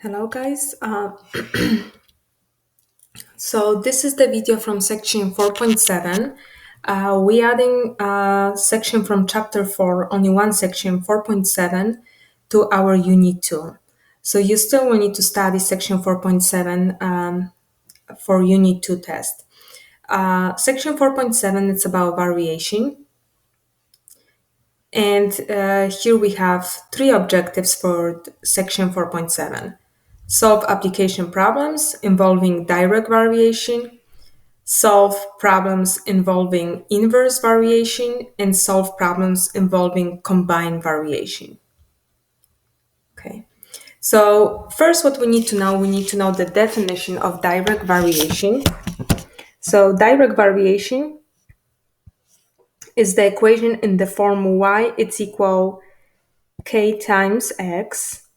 Hello guys. So this is the video from section 4.7. We adding a section from chapter 4, only one section, 4.7, to our unit 2. So you still will need to study section 4.7 for unit 2 test. Section 4.7, it's about variation. And here we have three objectives for section 4.7. Solve application problems involving direct variation, solve problems involving inverse variation, and solve problems involving combined variation. Okay. So first what we need to know the definition of direct variation. So direct variation is the equation in the form y it's equal k times x.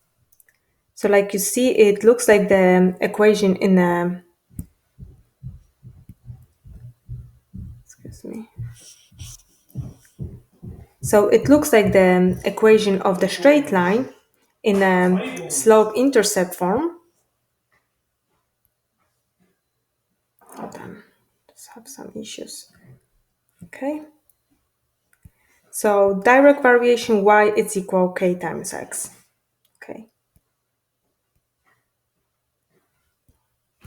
So like you see, it looks like the equation in a, excuse me. So it looks like the equation of the straight line in a slope-intercept form. Hold on, just have some issues. Okay. So direct variation y is equal k times x. Okay.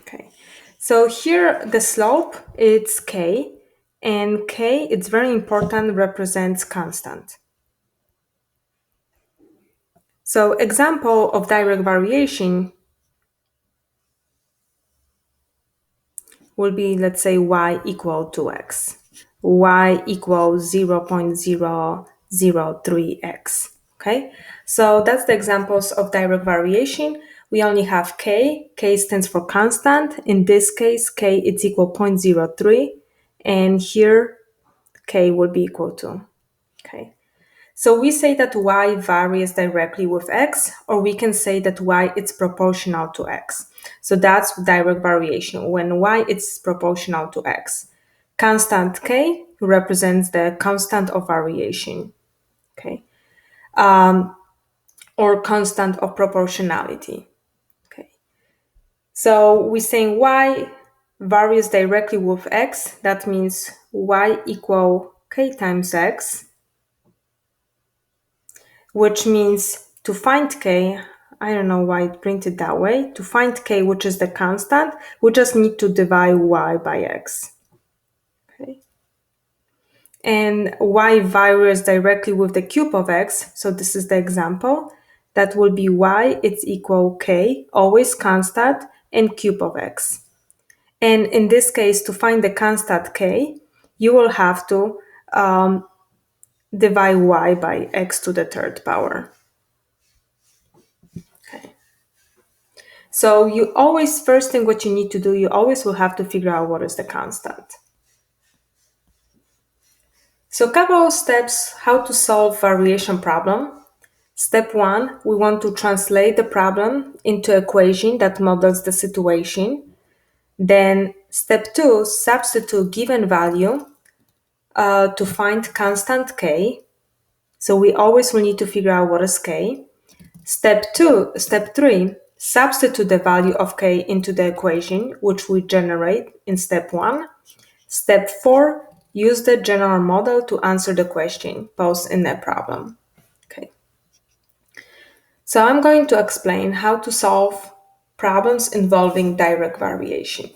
Okay. So here the slope it's k, and k, it's very important, represents constant. So example of direct variation will be, let's say, y equal to x. Y equals 0.003x. Okay, so that's the examples of direct variation. We only have k. K stands for constant. In this case, k is equal 0.03, and here k will be equal to. Okay. So we say that y varies directly with x, or we can say that y is proportional to x. So that's direct variation, when y is proportional to x. Constant k represents the constant of variation, okay, or constant of proportionality. Okay. So we're saying y varies directly with x. That means y equal k times x, which means to find k, I don't know why it printed that way. To find k, which is the constant, we just need to divide y by x. Okay. And y varies directly with the cube of x. So this is the example. That will be y, it's equal k, always constant, and cube of x. And in this case, to find the constant k, you will have to divide y by x to the third power. Okay. So you always, first thing what you need to do, you always will have to figure out what is the constant. So a couple of steps how to solve variation problem. Step 1, we want to translate the problem into equation that models the situation. Then step 2, substitute given value to find constant k. So we always will need to figure out what is k. Step 3, substitute the value of k into the equation, which we generate in step 1. Step 4, use the general model to answer the question posed in the problem. Okay. So I'm going to explain how to solve problems involving direct variation.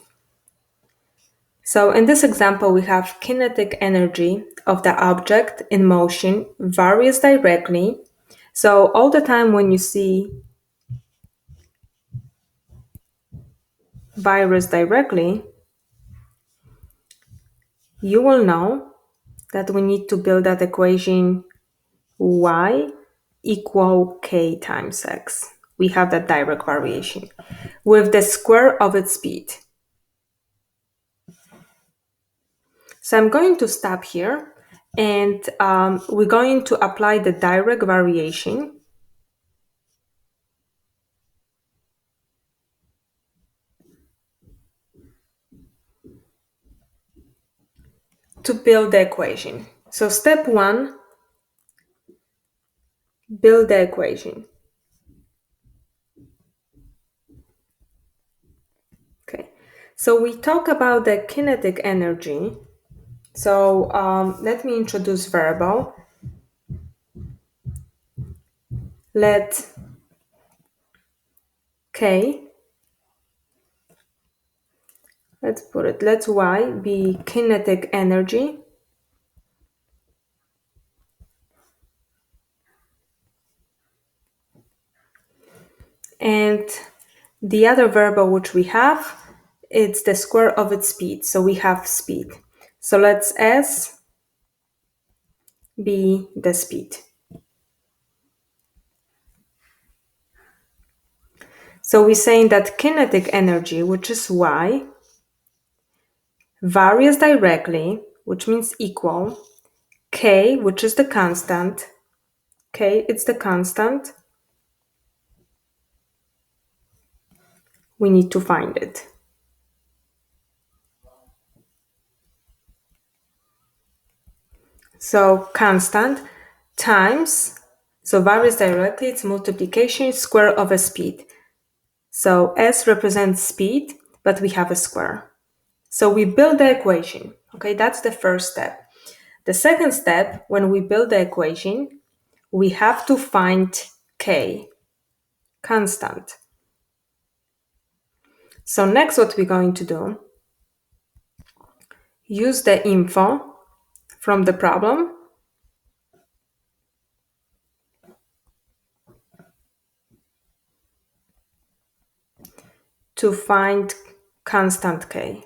So in this example, we have kinetic energy of the object in motion varies directly. So all the time when you see varies directly, you will know that we need to build that equation y equal k times x. We have that direct variation with the square of its speed. So I'm going to stop here, and we're going to apply the direct variation to build the equation. So step 1, build the equation. So we talk about the kinetic energy. So let me introduce variable. Let k, let y be kinetic energy. And the other variable which we have, it's the square of its speed. So we have speed. So let's s be the speed. So we're saying that kinetic energy, which is y, varies directly, which means equal, k, which is the constant, k, it's the constant, we need to find it. So constant times, so varies directly, it's multiplication square of a speed. So s represents speed, but we have a square. So we build the equation. Okay, that's the first step. The second step, when we build the equation, we have to find k, constant. So next what we're going to do, use the info from the problem to find constant k.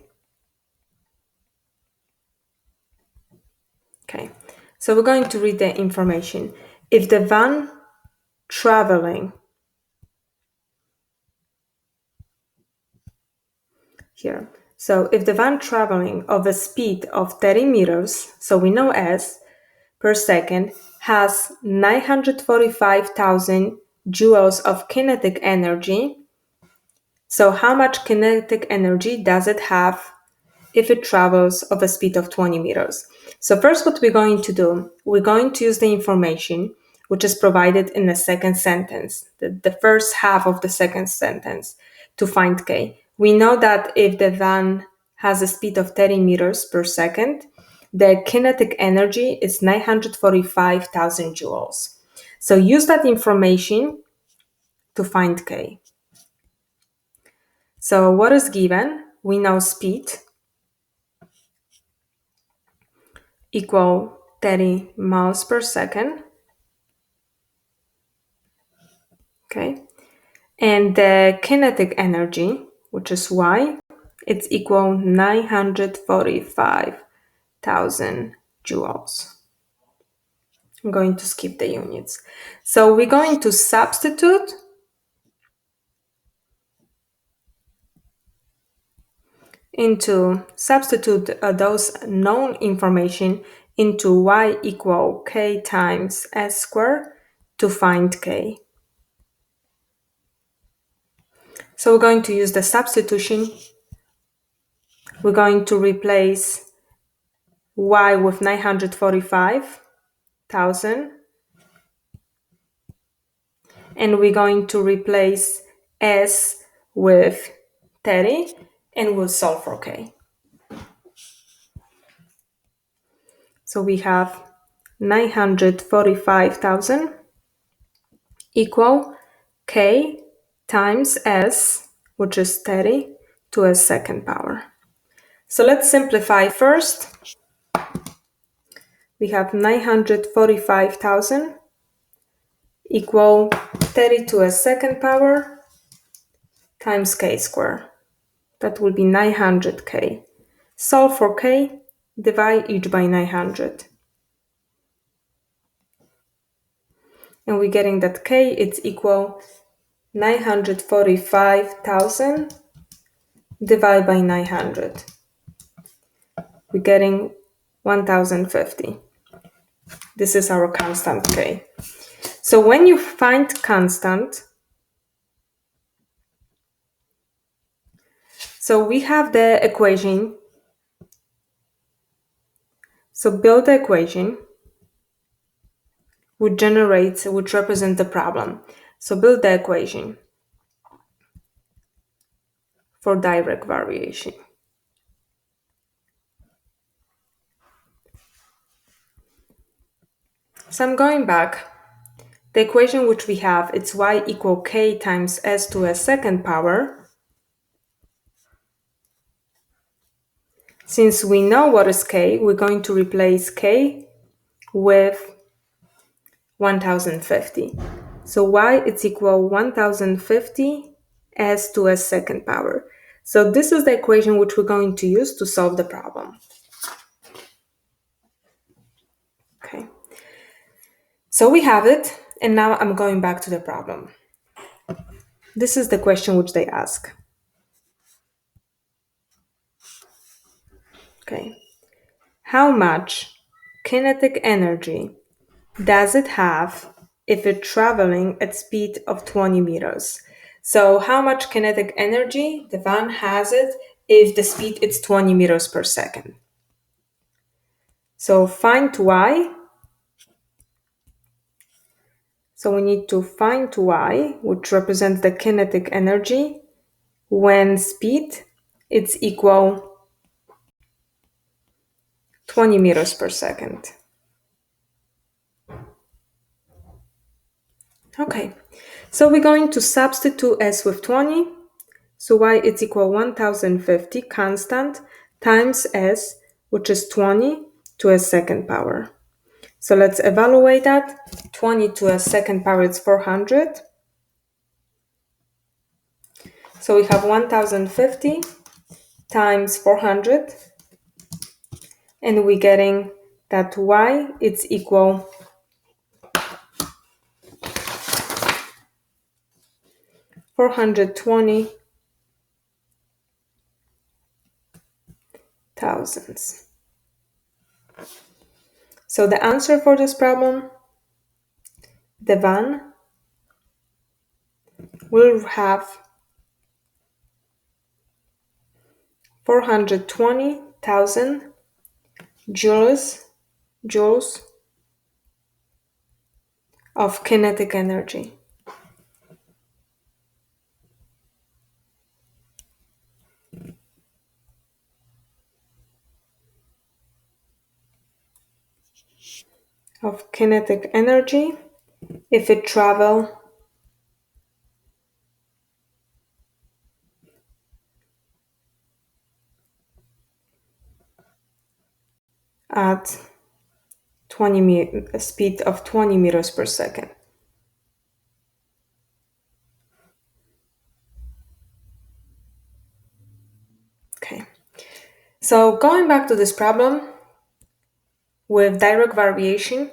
Okay, so we're going to read the information. If the van traveling here, so if the van traveling of a speed of 30 meters, so we know s per second, has 945,000 joules of kinetic energy, so how much kinetic energy does it have if it travels of a speed of 20 meters? So first what we're going to do, we're going to use the information which is provided in the second sentence, the first half of the second sentence, to find k. We know that if the van has a speed of 30 meters per second, the kinetic energy is 945,000 joules. So use that information to find k. So what is given? We know speed equal 30 miles per second. Okay. And the kinetic energy, which is y, it's equal 945,000 joules. I'm going to skip the units. So we're going to substitute those known information into y equal k times s squared to find k. So we're going to use the substitution. We're going to replace y with 945,000, and we're going to replace s with 30, and we'll solve for k. So we have 945,000 equal k times s, which is 30, to a second power. So let's simplify first. We have 945,000 equal 30 to a second power times k squared. That will be 900k. Solve for k, divide each by 900. And we're getting that k, it's equal 945,000 divided by 900. We're getting 1050. This is our constant k. So when you find constant, so we have the equation. So build the equation which represents the problem. So build the equation for direct variation. So I'm going back. The equation which we have, it's y equal k times s to a second power. Since we know what is k, we're going to replace k with 1050. So y is equal 1050 s to a second power. So this is the equation which we're going to use to solve the problem. Okay. So we have it, and now I'm going back to the problem. This is the question which they ask. Okay. How much kinetic energy does it have if it's traveling at speed of 20 meters? So how much kinetic energy the van has it if the speed is 20 meters per second? So find y. So we need to find y, which represents the kinetic energy when speed is equal 20 meters per second. Okay, so we're going to substitute s with 20. So y is equal 1050 constant times s, which is 20 to a second power. So let's evaluate that. 20 to a second power is 400. So we have 1050 times 400, and we're getting that y is equal 420 thousandths. So the answer for this problem, the van will have 420,000 joules of kinetic energy. Of kinetic energy if it travel at a speed of 20 meters per second. Okay, so going back to this problem with direct variation,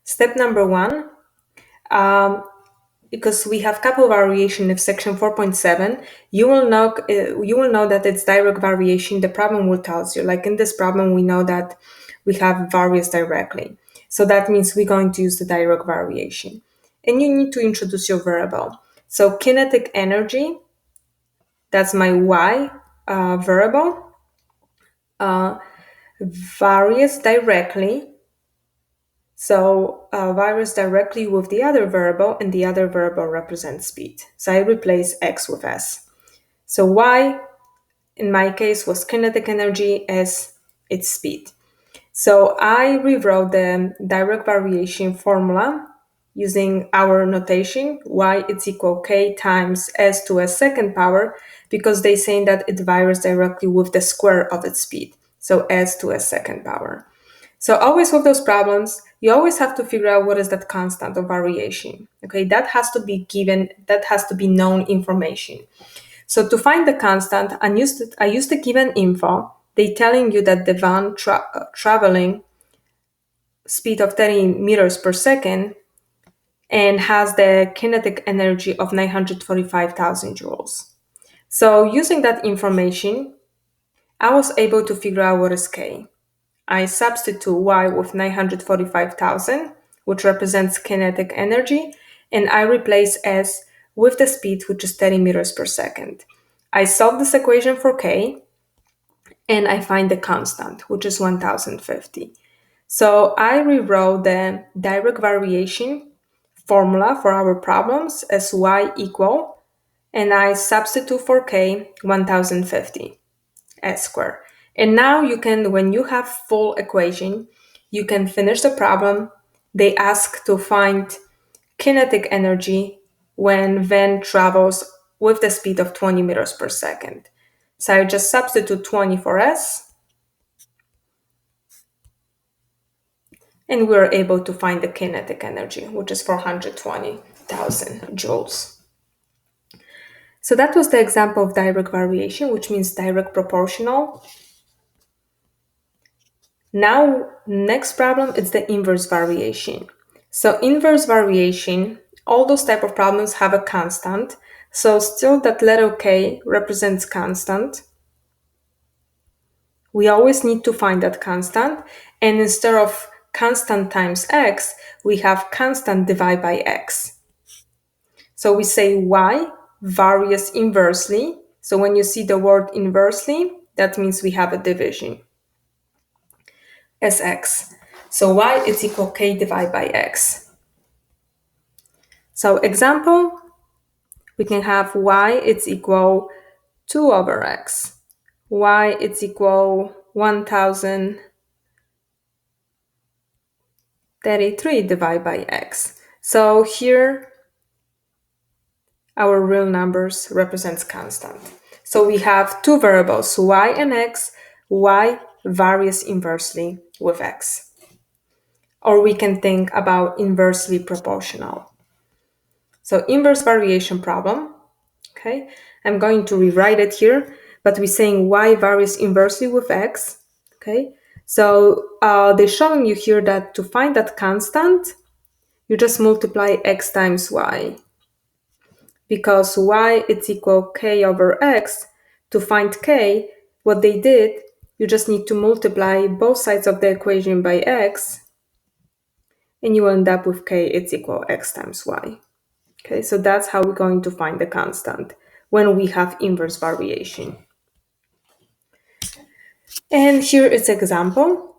step number one, because we have couple variation of section 4.7, you will know that it's direct variation. The problem will tell you, like in this problem, we know that we have varies directly. So that means we're going to use the direct variation. And you need to introduce your variable. So kinetic energy, that's my y variable, varies directly. So varies directly with the other variable, and the other variable represents speed. So I replace x with s. So y, in my case, was kinetic energy, as its speed. So I rewrote the direct variation formula using our notation, y is equal k times s to a second power, because they're saying that it varies directly with the square of its speed. So s to a second power. So always with those problems, you always have to figure out what is that constant of variation. Okay, that has to be given, that has to be known information. So to find the constant, I used the given info. They telling you that the van traveling speed of 30 meters per second and has the kinetic energy of 945,000 joules. So using that information, I was able to figure out what is K. I substitute y with 945,000, which represents kinetic energy, and I replace s with the speed, which is 30 meters per second. I solve this equation for k, and I find the constant, which is 1050. So I rewrote the direct variation formula for our problems as y equal, and I substitute for k 1050 s squared. And now you can, when you have full equation, you can finish the problem They ask to find kinetic energy when van travels with the speed of 20 meters per second. So I just substitute 20 for S, and we're able to find the kinetic energy, which is 420,000 joules. So that was the example of direct variation, which means direct proportional. Now, next problem is the inverse variation. So inverse variation, all those type of problems have a constant. So still that letter K represents constant. We always need to find that constant. And instead of constant times X, we have constant divided by X. So we say Y varies inversely. So when you see the word inversely, that means we have a division as X. So Y is equal K divided by X. So example, we can have Y is equal 2 over X. Y is equal 1033 divided by X. So here our real numbers represents constant. So we have two variables, Y and X. Y varies inversely with X. Or we can think about inversely proportional. So inverse variation problem, okay? I'm going to rewrite it here, but we're saying Y varies inversely with X, okay? So they're showing you here that to find that constant, you just multiply X times Y. Because Y is equal K over X, to find K, what they did, you just need to multiply both sides of the equation by X, and you end up with K is equal X times Y. Okay, so that's how we're going to find the constant when we have inverse variation. And here is an example.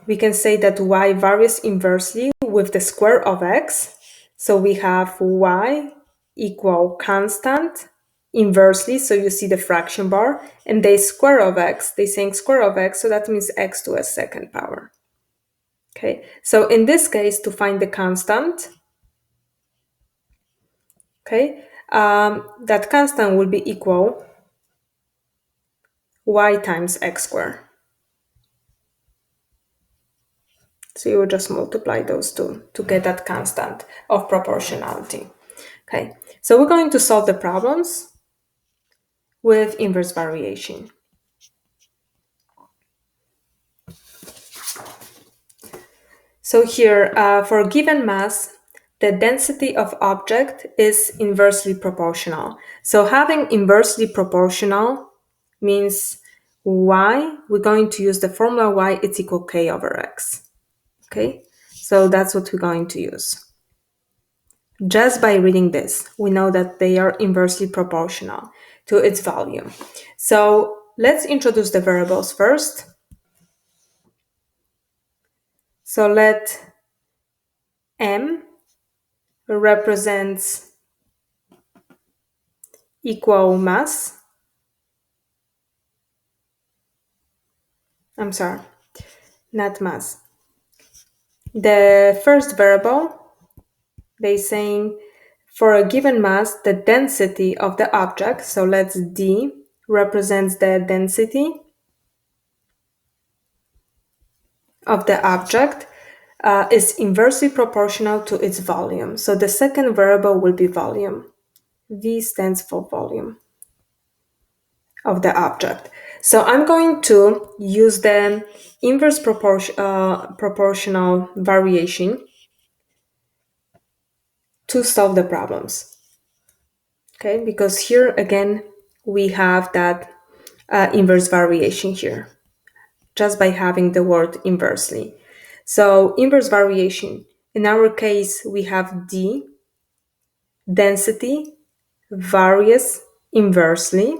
We can say that Y varies inversely with the square of X. So we have Y equal constant inversely, so you see the fraction bar, and the square of X, they're saying square of X, so that means X to a second power. Okay, so in this case, to find the constant, okay, that constant will be equal Y times X squared. So you will just multiply those two to get that constant of proportionality. Okay, so we're going to solve the problems with inverse variation. So here, for a given mass, the density of object is inversely proportional. So having inversely proportional means Y, we're going to use the formula Y is equal K over X. Okay, so that's what we're going to use. Just by reading this, we know that they are inversely proportional to its volume. So let's introduce the variables first. So let M represents equal mass. I'm sorry, not mass. The first variable, they're saying for a given mass, the density of the object, so let's D represents the density of the object, is inversely proportional to its volume. So the second variable will be volume. V stands for volume of the object. So I'm going to use the inverse proportional variation to solve the problems. Okay, because here again we have that inverse variation here, just by having the word inversely. So inverse variation, in our case, we have D, density varies inversely,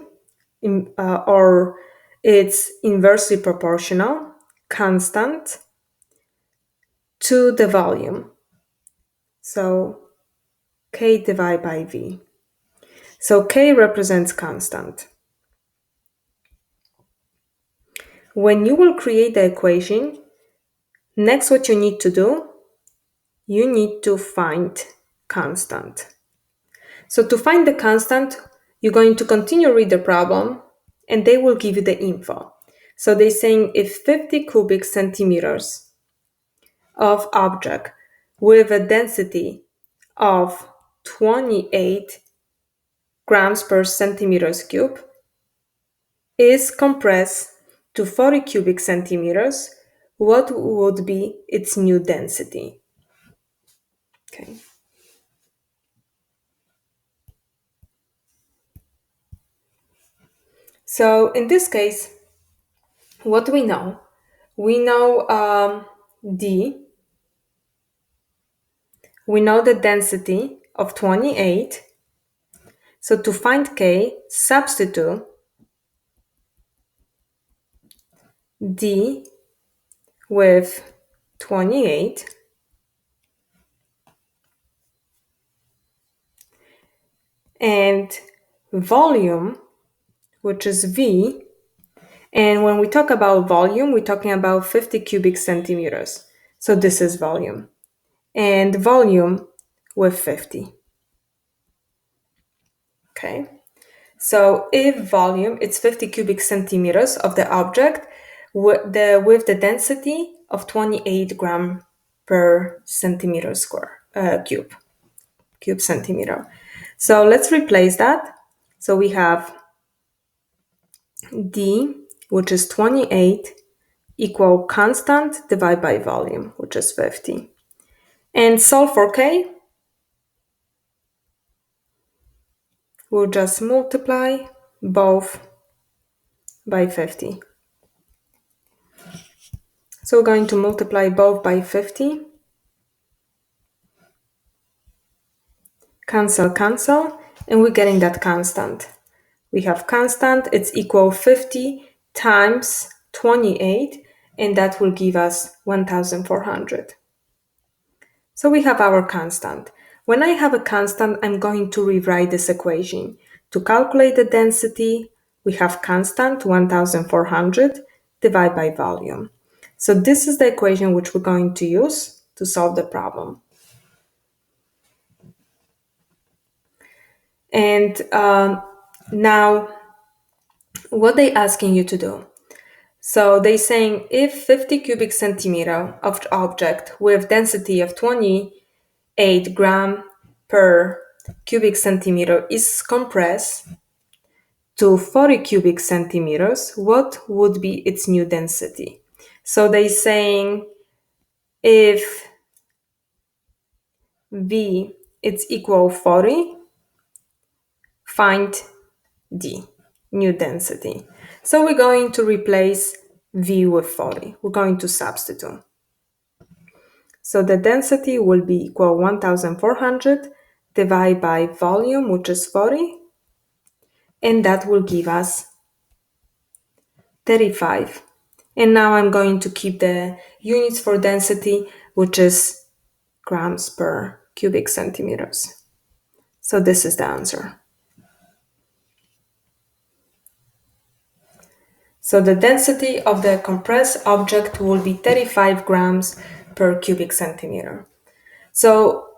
or it's inversely proportional, constant to the volume. So K divided by V. So K represents constant. When you will create the equation, Next, what you need to do, you need to find constant. So to find the constant, you're going to continue read the problem and they will give you the info. So they're saying if 50 cubic centimeters of object with a density of 28 grams per centimeters cube is compressed to 40 cubic centimeters, what would be its new density? Okay. So in this case, what we know? We know D, we know the density of 28. So to find K, substitute D with 28 and volume, which is V. And when we talk about volume, we're talking about 50 cubic centimeters. So this is volume. And volume with 50. Okay. So if volume, it's 50 cubic centimeters of the object with the density of 28 gram per centimeter square, cube centimeter. So let's replace that. So we have D, which is 28, equal constant divided by volume, which is 50. And solve for K, we'll just multiply both by 50. So we're going to multiply both by 50. Cancel, cancel, and we're getting that constant. We have constant, it's equal 50 times 28, and that will give us 1,400. So we have our constant. When I have a constant, I'm going to rewrite this equation. To calculate the density, we have constant 1,400 divided by volume. So this is the equation which we're going to use to solve the problem. And now, what they asking you to do? So they saying if 50 cubic centimeter of object with density of 28 gram per cubic centimeter is compressed to 40 cubic centimeters, what would be its new density? So they saying if V is equal 40, find D, new density. So we're going to replace V with 40. We're going to substitute. So the density will be equal 1,400 divided by volume, which is 40, and that will give us 35. And now I'm going to keep the units for density, which is grams per cubic centimeters. So this is the answer. So the density of the compressed object will be 35 grams per cubic centimeter. So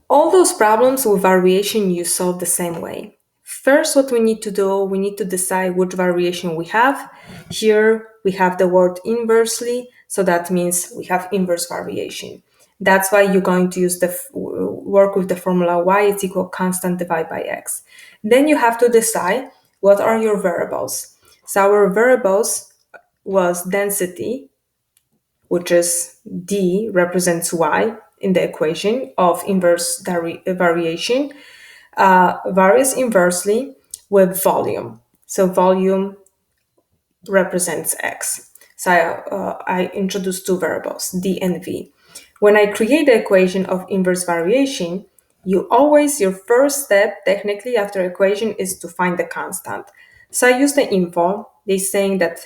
all those problems with variation you solve the same way. First, what we need to do, we need to decide which variation we have. Here we have the word inversely, so that means we have inverse variation. That's why you're going to use work with the formula y is equal constant divided by x. Then you have to decide what are your variables. So our variables was density, which is d represents y in the equation of inverse variation, varies inversely with volume. So volume represents x. So I introduced two variables, d and v. When I create the equation of inverse variation, your first step technically after equation is to find the constant. So I use the info. They're saying that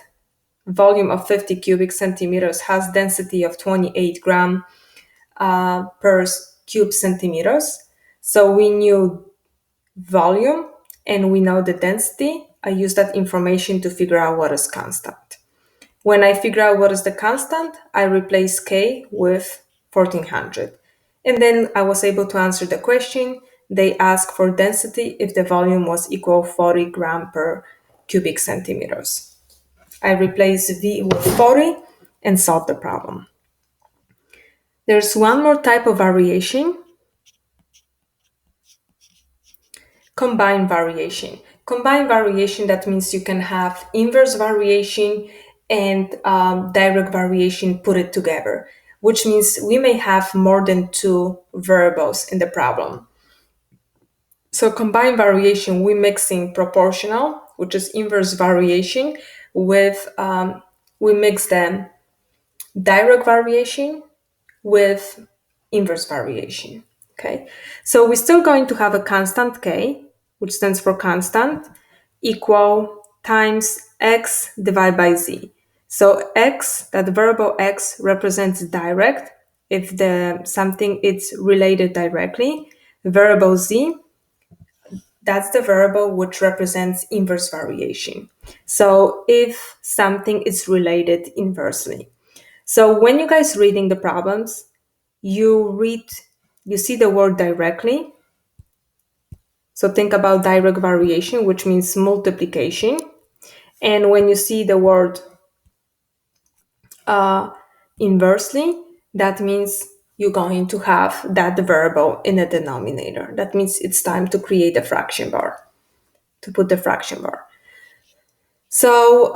volume of 50 cubic centimeters has density of 28 gram per cube centimeters. So we knew volume and we know the density. I use that information to figure out what is constant. When I figure out what is the constant, I replace K with 1400. And then I was able to answer the question. They asked for density if the volume was equal 40 gram per cubic centimeters. I replace V with 40 and solve the problem. There's one more type of variation, combined variation. Combined variation, that means you can have inverse variation and direct variation put it together, which means we may have more than two variables in the problem. So combined variation, we mixing proportional, which is inverse variation, with we mix them direct variation with inverse variation. Okay, so we're still going to have a constant k, which stands for constant, equal times x divided by z. So x, that variable x, represents direct if the something is related directly. Variable z, that's the variable which represents inverse variation. So if something is related inversely. So when you guys reading the problems, you see the word directly. So think about direct variation, which means multiplication. And when you see the word inversely, that means you're going to have that variable in a denominator. That means it's time to create a fraction bar, to put the fraction bar. So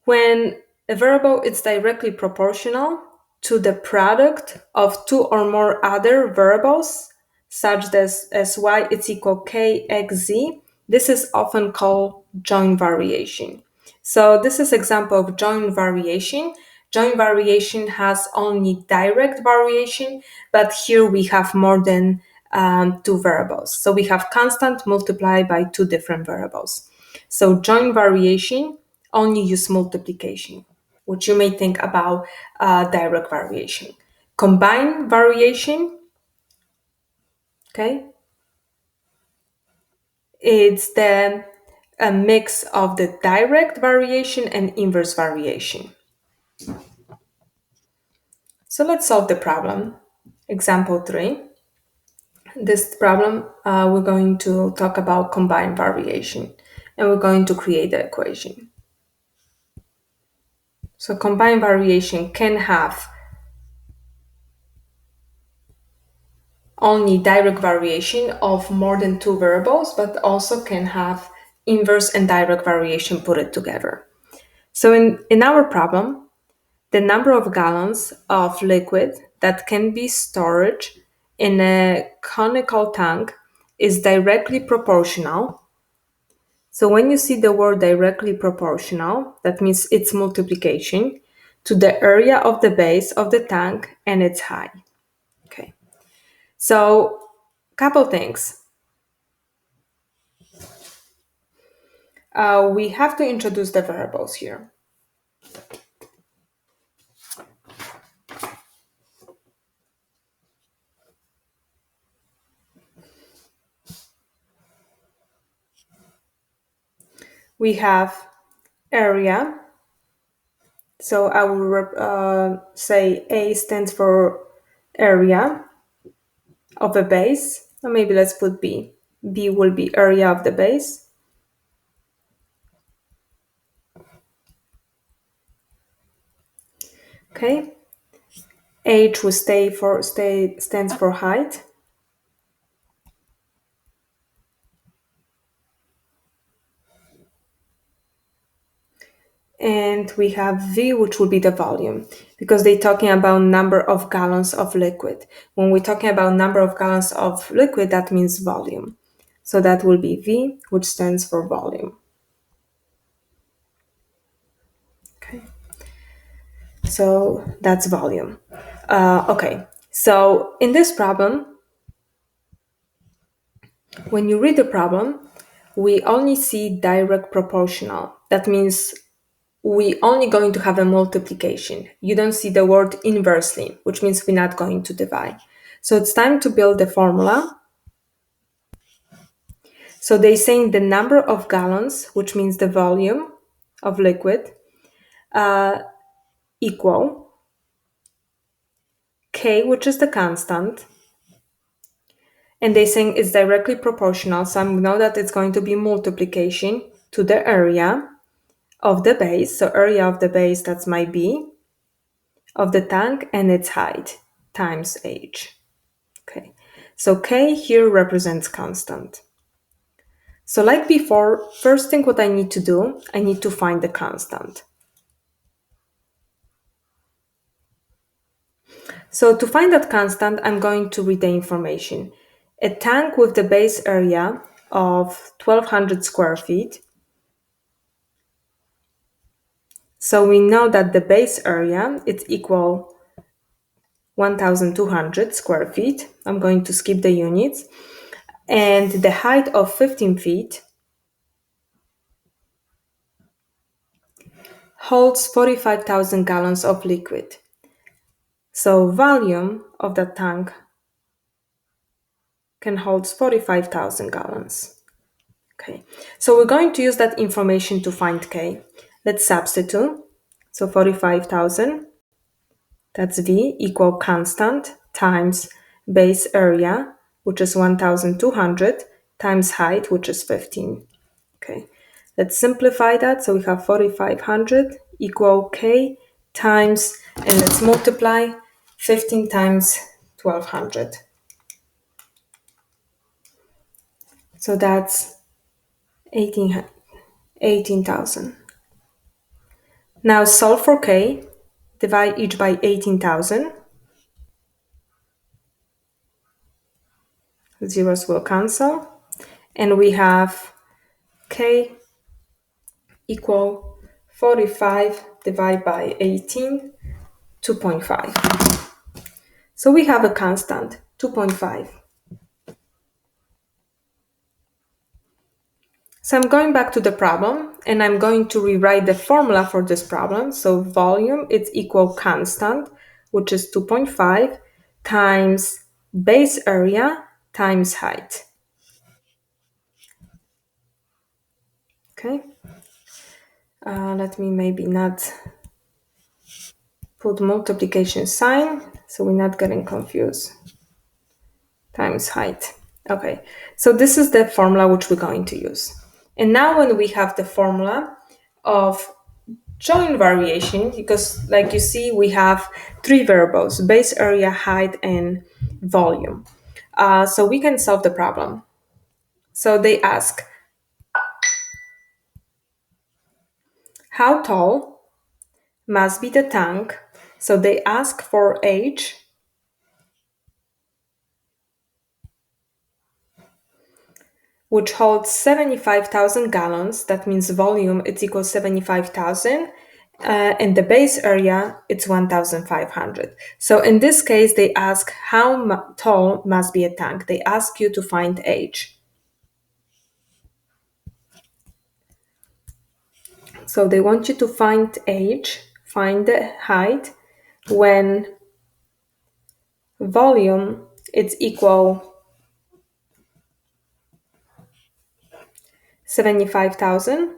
when a variable is directly proportional to the product of two or more other variables, such as y is equal k x z, this is often called joint variation. So this is example of joint variation. Joint variation has only direct variation, but here we have more than two variables. So we have constant multiplied by two different variables. So joint variation only use multiplication, which you may think about direct variation. Combined variation, okay, it's a mix of the direct variation and inverse variation. So let's solve the problem. Example 3. This problem, we're going to talk about combined variation, and we're going to create the equation. So combined variation can have only direct variation of more than two variables, but also can have inverse and direct variation put it together. So in our problem, the number of gallons of liquid that can be stored in a conical tank is directly proportional. So when you see the word directly proportional, that means it's multiplication to the area of the base of the tank and its height. Okay. So couple things. We have to introduce the variables here. We have area. So I will say A stands for area of a base. Or maybe let's put B. B will be area of the base. Okay. H will stands for height. And we have V, which will be the volume, because they're talking about number of gallons of liquid. When we're talking about number of gallons of liquid, that means volume. So that will be V, which stands for volume. Okay. So that's volume. Okay. So in this problem, when you read the problem, we only see direct proportional. That means we only going to have a multiplication. You don't see the word inversely, which means we're not going to divide. So it's time to build the formula. So they're saying the number of gallons, which means the volume of liquid, equal K, which is the constant, and they're saying it's directly proportional, so I know that it's going to be multiplication to the area of the base. So area of the base, that's my B, of the tank, and its height times H. Okay, so K here represents constant. So like before, first thing what I need to do, I need to find the constant. So to find that constant, I'm going to read the information. A tank with the base area of 1200 square feet. So we know that the base area is equal 1200 square feet. I'm going to skip the units. And the height of 15 feet holds 45,000 gallons of liquid. So volume of the tank can hold 45,000 gallons. Okay, so we're going to use that information to find K. Let's substitute. So 45,000, that's V, equal constant times base area, which is 1,200, times height, which is 15. Okay, let's simplify that. So we have 4,500 equal K times, and let's multiply 15 times 1,200. So that's 18,000. Now solve for K, divide each by 18,000. Zeros will cancel. And we have K equal 45 divided by 18, 2.5. So we have a constant, 2.5. So I'm going back to the problem and I'm going to rewrite the formula for this problem. So volume is equal constant, which is 2.5 times base area times height. Okay. Let me maybe not put multiplication sign so we're not getting confused. Times height. Okay, so this is the formula which we're going to use. And now when we have the formula of joint variation, because like you see, we have three variables: base area, height, and volume. So we can solve the problem. So they ask, how tall must be the tank? So they ask for H, which holds 75,000 gallons. That means volume, it's equal 75,000. And the base area, it's 1,500. So in this case, they ask how tall must be a tank. They ask you to find H. So they want you to find H, find the height, when volume, it's equal 75,000.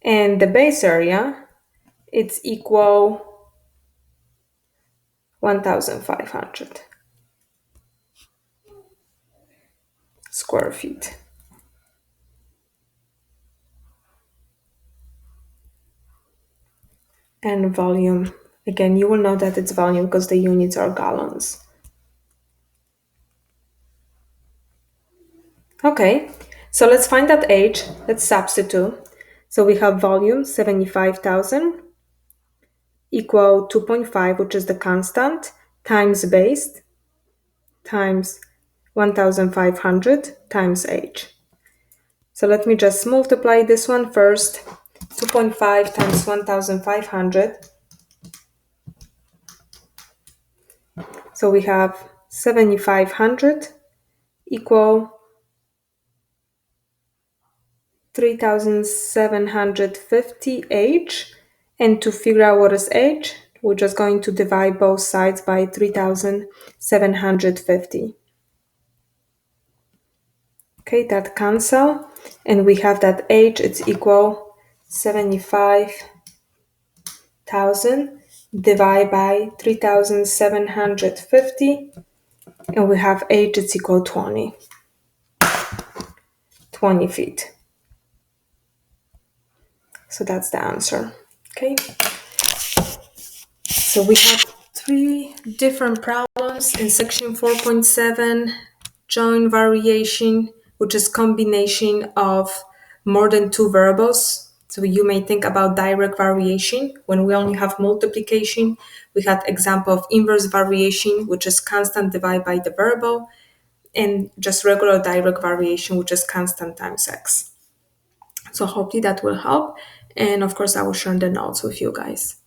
And the base area, it's equal 1,500 square feet. And volume, again, you will know that it's volume because the units are gallons. Okay, so let's find that H. Let's substitute. So we have volume 75,000 equal 2.5, which is the constant, times base times 1,500 times H. So let me just multiply this one first. 2.5 times 1,500. So we have 7,500 equal 3,750 H. And to figure out what is H, we're just going to divide both sides by 3,750. Okay, that cancel. And we have that H, it's equal divide by 3,750, and we have h is equal 20 feet. So that's the answer. Okay. So we have three different problems in section 4.7, joint variation, which is combination of more than two variables. So you may think about direct variation when we only have multiplication. We had example of inverse variation, which is constant divided by the variable, and just regular direct variation, which is constant times x. So hopefully that will help. And of course, I will share the notes with you guys.